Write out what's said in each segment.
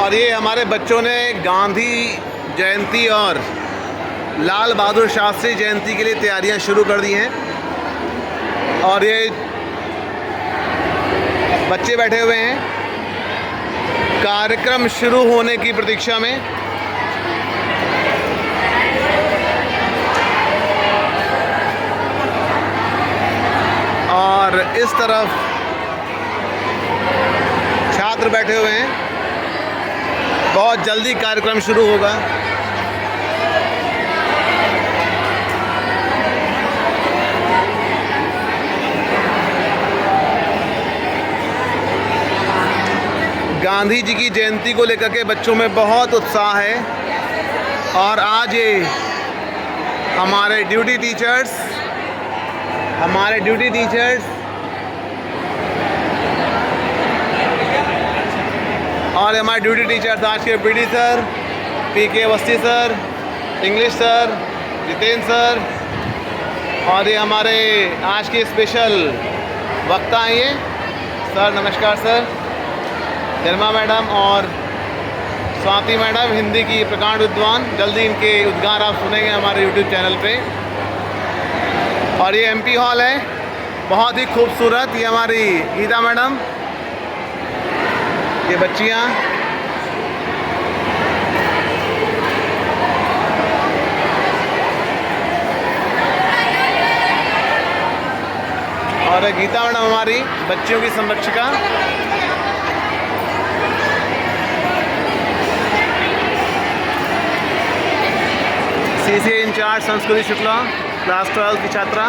और ये हमारे बच्चों ने गांधी जयंती और लाल बहादुर शास्त्री जयंती के लिए तैयारियां शुरू कर दी हैं। और ये बच्चे बैठे हुए हैं कार्यक्रम शुरू होने की प्रतीक्षा में। और इस तरफ छात्र बैठे हुए हैं। बहुत जल्दी कार्यक्रम शुरू होगा। गांधी जी की जयंती को लेकर के बच्चों में बहुत उत्साह है। और आज ये हमारे ड्यूटी टीचर्स और हमारे ड्यूटी टीचर्स आज के PD sir, PK Awasthi sir, English sir, Jitendra sir, और ये हमारे आज के स्पेशल वक्ता हैं ये सर। नमस्कार सर। निर्मा मैडम और स्वाति मैडम, हिंदी की प्रकांड विद्वान। जल्दी इनके उद्गार आप सुनेंगे हमारे यूट्यूब चैनल पे। और ये एमपी हॉल है, बहुत ही खूबसूरत। ये हमारी गीता मैडम, ये बच्चियाँ, और गीता मैडम हमारी बच्चियों की संरक्षिका। सीसीए इंचार्ज संस्कृति शुक्ला, क्लास 12 की छात्रा।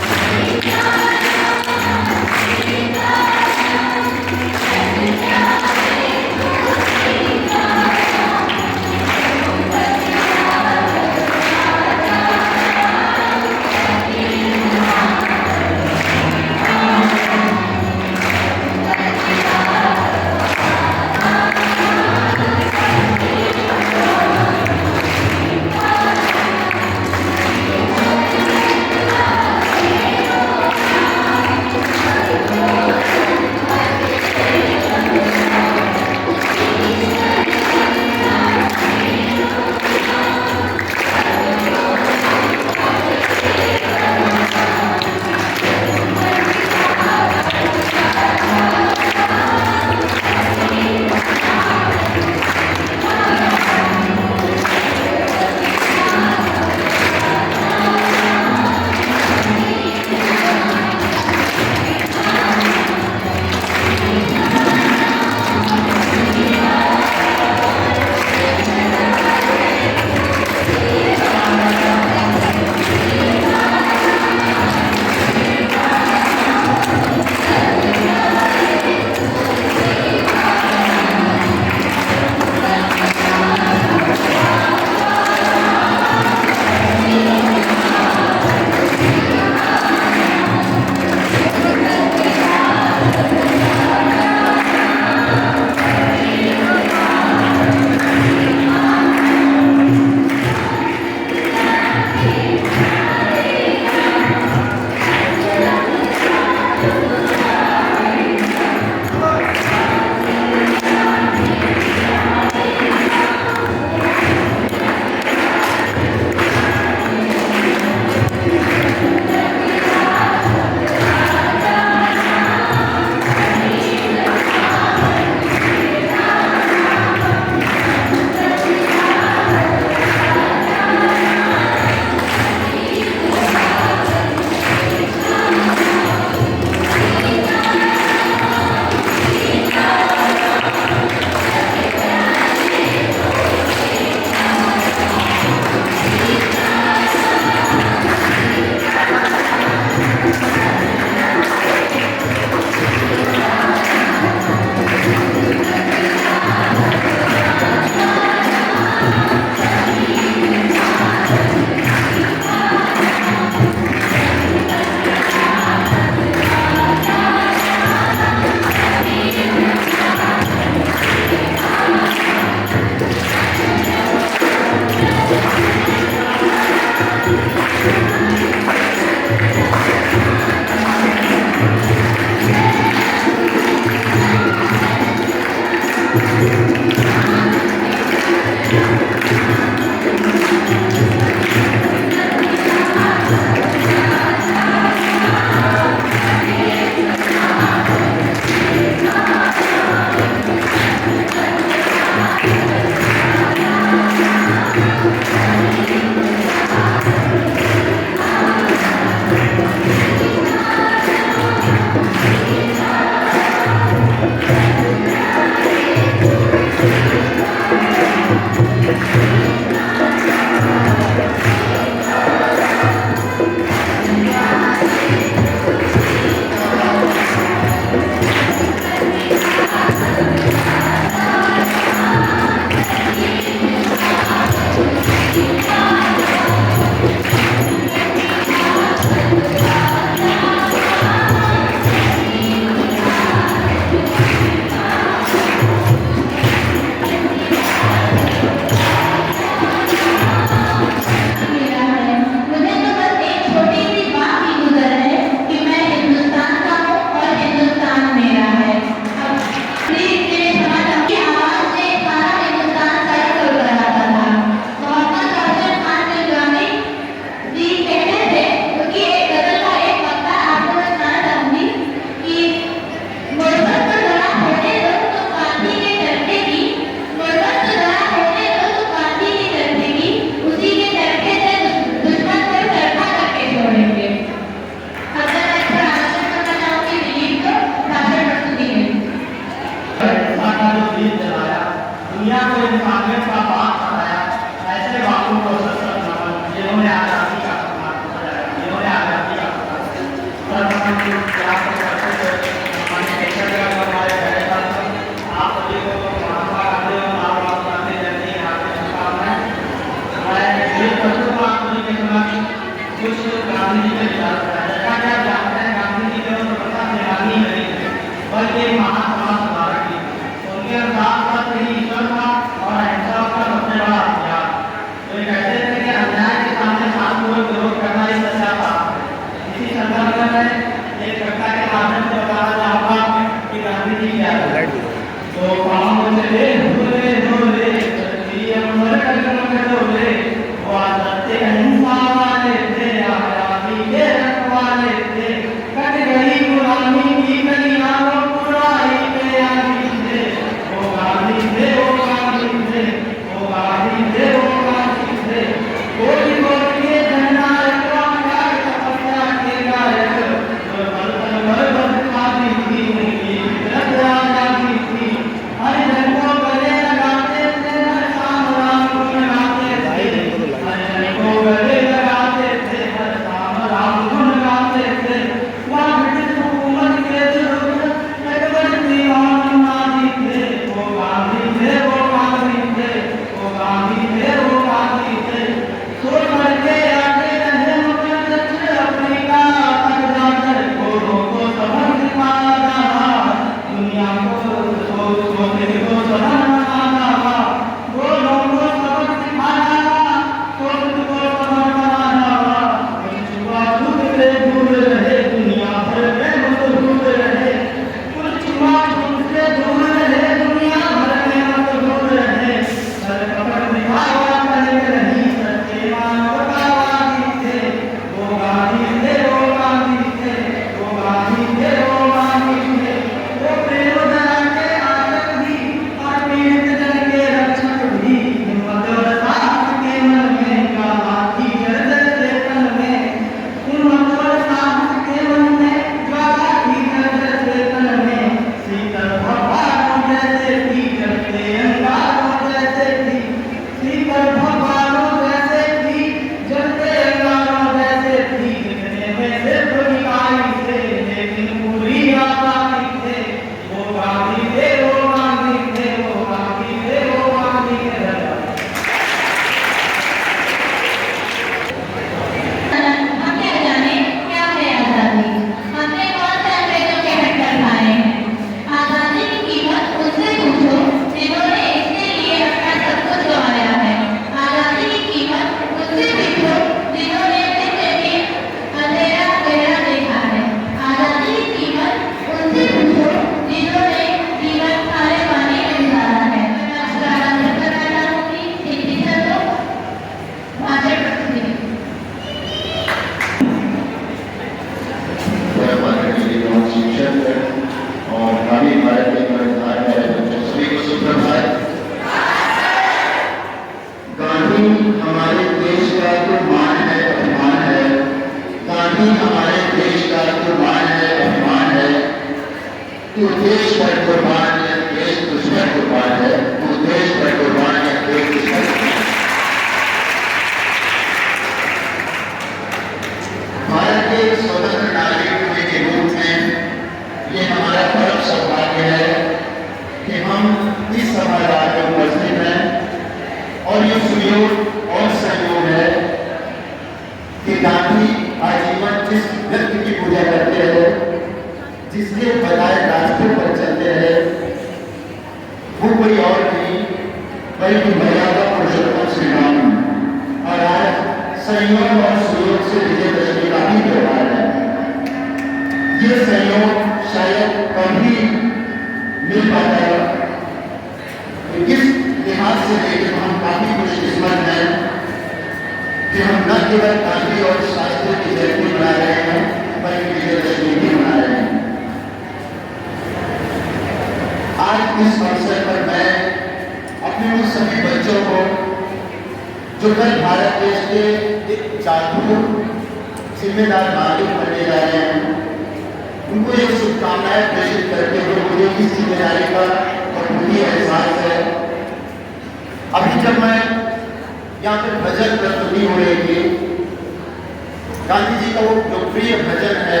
गांधी जी का वो लोकप्रिय भजन है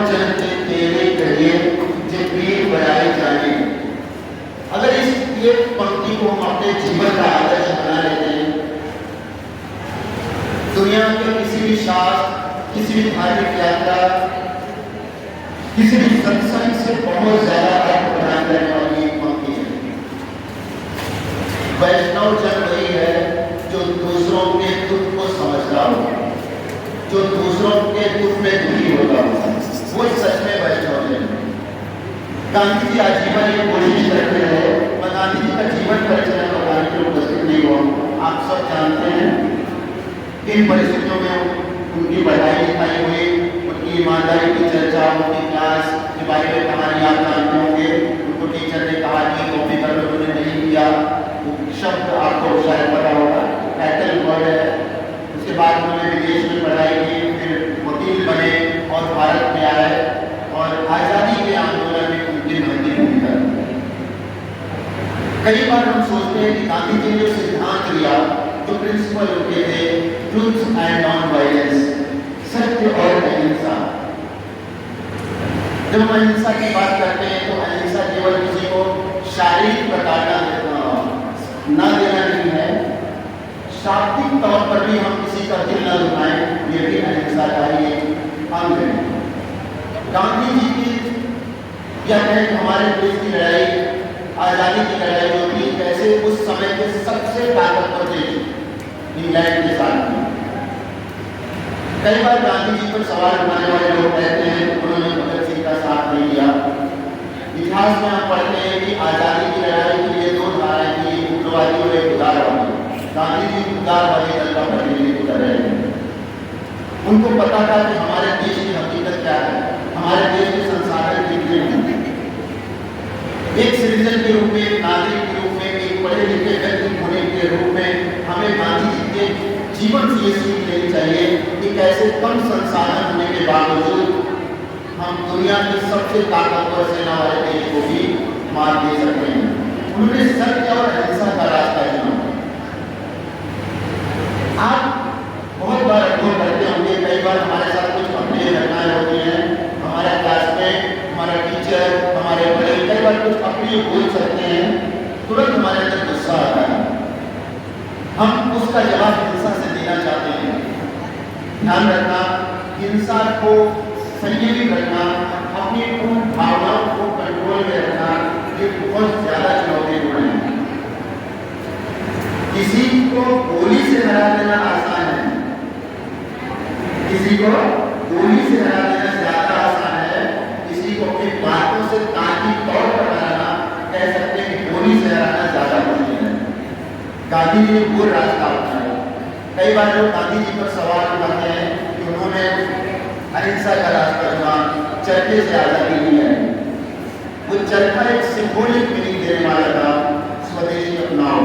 जन के तेरे करिए जे पीर बनाए जाने। अगर इस ये पंक्ति को हम अपने जीवन का आदर्श बना लेते हैं, दुनिया के किसी भी शास्त्र, किसी भी धार्मिक यात्रा, किसी भी सत्संग से बहुत ज्यादा अर्थ प्रदान करने वाली एक पंक्ति है। वैष्णव जन वही है जो दूसरों के दुख को समझता हो, जो दूसरों के दुख में दुखी होता हो, वो सच में वैष्णव जन है। गांधी जी आजीवन ये कोशिश करते रहे। मैं गांधी जी का जीवन परिचय बताने के लिए उपस्थित नहीं हुआ। आप सब जानते हैं किन परिस्थितियों में उनकी पढ़ाई लिखाई हुई, उनकी ईमानदारी की चर्चा, उनकी क्लास के बारे में कहानी आप जानते होंगे। उनको टीचर ने कहा कि कॉपी कर लो, उन्होंने नहीं किया। वो शब्द आपको शायद पता होगा, टाइटल वर्ड है। उसके बाद उन्होंने विदेश में पढ़ाई की, फिर वकील बने और भारत में आए और आज़ादी के आंदोलन में उनकी महती भूमिका। कई बार हम सोचते हैं कि गांधी जी ने जो सिद्धांत लिया, जो प्रिंसिपल उनके थे, ट्रूथ एंड नॉन वायलेंस, सत्य और अहिंसा। जब हम अहिंसा की बात करते हैं तो अहिंसा केवल किसी को शारीरिक प्रताड़ना न देना नहीं है, शाब्दिक तौर पर भी हम किसी का दिल न दुखाएं, ये भी अहिंसा का ही एक अंग है। गांधी जी की या कहें हमारे देश की लड़ाई, आज़ादी की लड़ाई जो थी, कैसे उस समय के सबसे ताकतवर देश इंग्लैंड के साथ थी। कई बार गांधी जी पर सवाल उठाने वाले लोग कहते हैं उन्होंने भगत सिंह का साथ नहीं दिया। इतिहास में हम पढ़ते हैं कि आज़ादी की लड़ाई के लिए दो धाराएं थी, उग्रवादी और एक उदारवादी। गांधी जी उदारवादी दल का प्रतिनिधित्व कर रहे हैं। उनको पता था कि हमारे देश की हकीकत क्या है, हमारे देश के संसाधन कितने हैं। एक सिटीजन के रूप में, एक नागरिक के रूप में, एक पढ़े लिखे व्यक्ति होने के रूप में हमें गांधी जी के जीवन से ये सीख लेनी चाहिए कि कैसे कम संसाधन होने के बावजूद हम दुनिया की सबसे ताकतवर सेना वाले देश को भी मार दे सकते हैं। उन्होंने सत्य और अहिंसा का रास्ता चुना। आप बहुत बार अनुभव करते होंगे, कई बार हमारे साथ कुछ अपनी घटनाएं होती हैं, हमारा क्लासमेट, हमारा टीचर, हमारे बड़े कई बार कुछ अपनी बोल सकते हैं, तुरंत हमारे अंदर गुस्सा आता है, हम उसका जवाब हिंसा से देना चाहते हैं। ध्यान रखना, हिंसा को संयमित रखना, अपनी उन भावनाओं को कंट्रोल में रखना, ये बहुत ज्यादा चुनौतीपूर्ण है। किसी को गोली से हरा देना आसान है, किसी को गोली से हरा देना ज्यादा आसान है, किसी को अपनी बातों से ताकि तौर पर हराना, कह सकते हैं कि गोली से हराना ज्यादा मुश्किल है। गांधी जी ने वो रास्ता अपनाया। कई बार लोग गांधी जी पर सवाल उठाते हैं कि उन्होंने अहिंसा का रास्ता चुना, चरखे से आजादी ली है। वो चरखा एक सिंबॉलिक मीनिंग देने वाला था, स्वदेशी अपनाओ,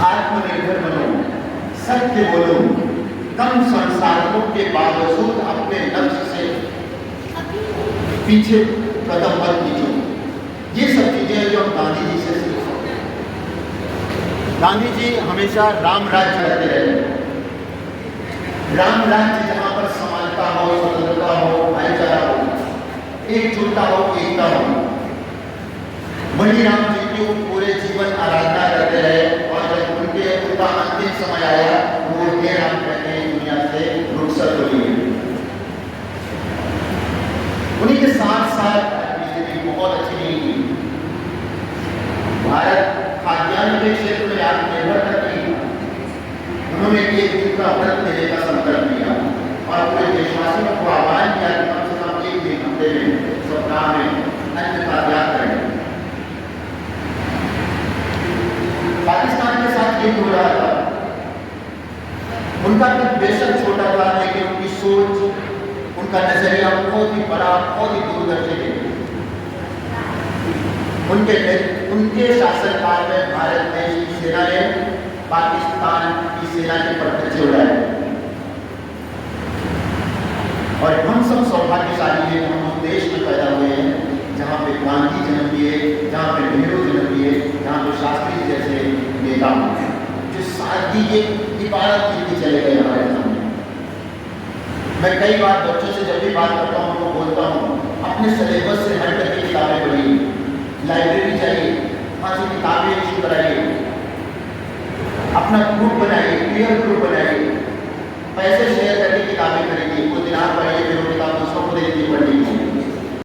आत्मनिर्भर बनो, सत्य बोलो, कम संसाधनों के बावजूद अपने लक्ष्य से पीछे कदम मत कीजिए। ये सब चीजें जो गांधी जी से सीखो। गांधी जी हमेशा राम राज्य करते रहे। राम राज्य जहां पर समानता हो, स्वतंत्रता हो, भाईचारा हो, एकजुटता हो, एकता हो, वही राम जी की पूरे जीवन आराधना करते रहे। और जब उनका अंतिम समय आया, वो हे राम कहते दुनिया से रुखसत हो गई। उन्हीं के साथ साथ बहुत अच्छी नहीं थी। भारत खाद्यान्न के क्षेत्र में आत्मनिर्भर नहीं था। उन्होंने एक दिन का व्रत लेने का संकल्प लिया और पूरे देशवासियों को आह्वान किया कि कम से कम एक दिन हफ्ते में, सप्ताह में अन्न का त्याग करें। पाकिस्तान के साथ युद्ध हो रहा था। उनका कद बेशक छोटा था, लेकिन उनकी सोच, उनका नजरिया बहुत ही बड़ा, बहुत ही दूरदर्शी है। उनके शासनकाल में भारत देश की सेना ने पाकिस्तान की सेना के पर्चे उड़ाए। और हम सब सौभाग्यशाली हैं, हम उस देश में पैदा हुए हैं जहाँ पे गांधी जन्म लिए, जहाँ पे नेहरू जन्म लिए, जहाँ पे शास्त्री जैसे नेता जो सादगी के इबारत लिखते चले गए हमारे सामने। मैं कई बार बच्चों से जब भी बात करता हूँ उनको बोलता हूँ अपने सिलेबस से हट करके किताबें पढ़िए, लाइब्रेरी जाइए, वहाँ से किताबें इशू कराइए, अपना ग्रुप बनाइए, पीयर ग्रुप बनाइए, पैसे शेयर करके किताबें खरीदिए, कुछ दिन आप पढ़िए फिर वो किताब दूसरों को दे दीजिए पढ़ने को।